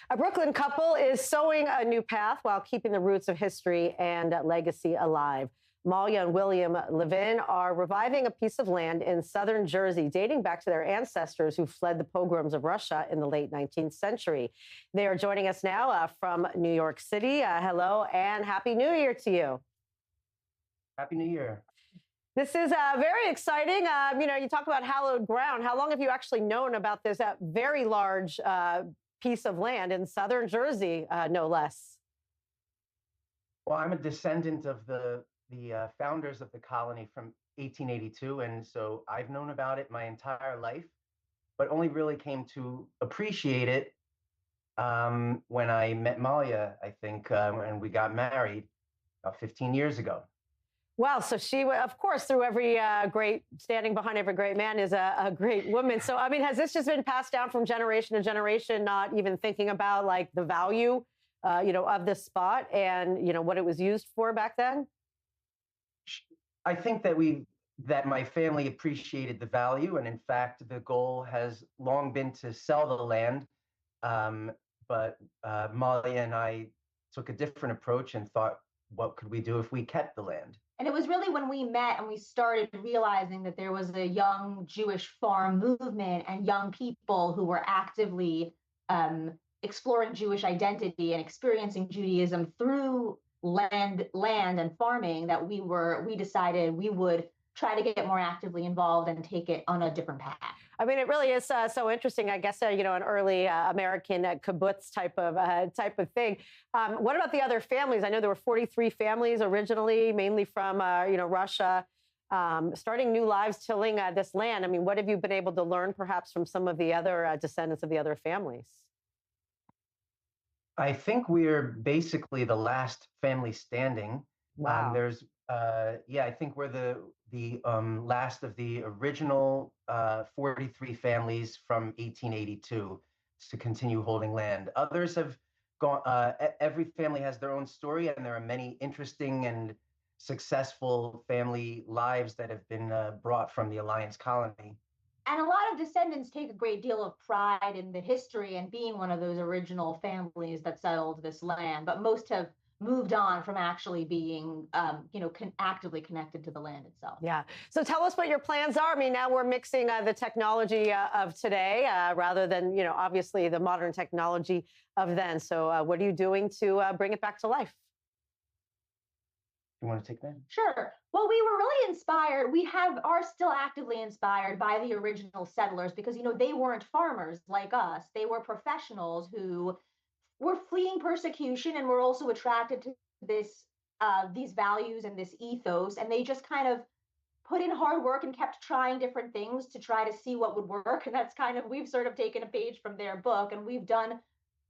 A Brooklyn couple is sowing a new path while keeping the roots of history and legacy alive. Malya and William Levin are reviving a piece of land in southern Jersey dating back to their ancestors who fled the pogroms of Russia in the late 19th century. They are joining us now from New York City. Hello and Happy New Year to you. Happy New Year. This is very exciting. You talk about hallowed ground. How long have you actually known about this very large piece of land in southern Jersey, no less? Well, I'm a descendant of the founders of the colony from 1882, and so I've known about it my entire life, but only really came to appreciate it when I met Malya, I think, when we got married about 15 years ago. Wow. So she, of course, through every standing behind every great man is a great woman. So, I mean, has this just been passed down from generation to generation, not even thinking about like the value, of this spot and, what it was used for back then? I think that my family appreciated the value. And in fact, the goal has long been to sell the land. But Molly and I took a different approach and thought, what could we do if we kept the land? And it was really when we met and we started realizing that there was a young Jewish farm movement and young people who were actively exploring Jewish identity and experiencing Judaism through land and farming that we decided we would try to get more actively involved and take it on a different path. I mean, it really is so interesting. I guess, an early American kibbutz type of thing. What about the other families? I know there were 43 families originally, mainly from, Russia, starting new lives, tilling this land. I mean, what have you been able to learn perhaps from some of the other descendants of the other families? I think we're basically the last family standing. Wow. I think we're the last of the original 43 families from 1882 to continue holding land. Others have gone, every family has their own story, and there are many interesting and successful family lives that have been brought from the Alliance Colony. And a lot of descendants take a great deal of pride in the history and being one of those original families that settled this land, but most have moved on from actually being, actively connected to the land itself. Yeah. So tell us what your plans are. I mean, now we're mixing the technology of today rather than, obviously the modern technology of then. So what are you doing to bring it back to life? You want to take that? Sure. Well, we were really inspired. We are still actively inspired by the original settlers because, they weren't farmers like us. They were professionals who were fleeing persecution and were also attracted to these values and this ethos. And they just kind of put in hard work and kept trying different things to try to see what would work. And that's we've sort of taken a page from their book, and we've done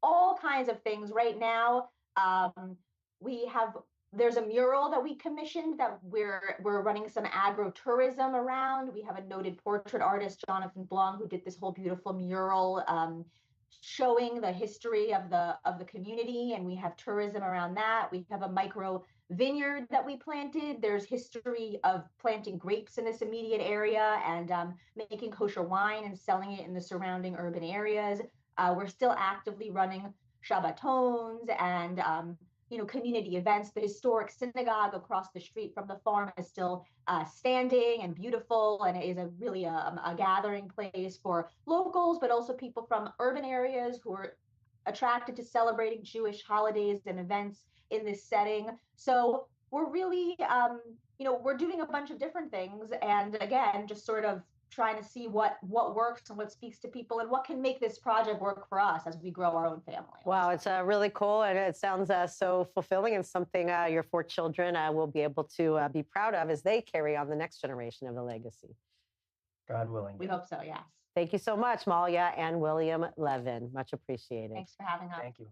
all kinds of things right now. There's a mural that we commissioned that we're running some agro-tourism around. We have a noted portrait artist, Jonathan Blum, who did this whole beautiful mural showing the history of the community, and we have tourism around that. We have a micro vineyard that we planted. There's history of planting grapes in this immediate area and making kosher wine and selling it in the surrounding urban areas. We're still actively running Shabbatons and community events. The historic synagogue across the street from the farm is still standing and beautiful, and it is really a gathering place for locals, but also people from urban areas who are attracted to celebrating Jewish holidays and events in this setting. So we're really, we're doing a bunch of different things, and again, just sort of trying to see what works and what speaks to people and what can make this project work for us as we grow our own family. Wow, it's really cool, and it sounds so fulfilling and something your 4 children will be able to be proud of as they carry on the next generation of the legacy. God willing. We hope so, yes. Thank you so much, Malya and William Levin. Much appreciated. Thanks for having us. Thank you.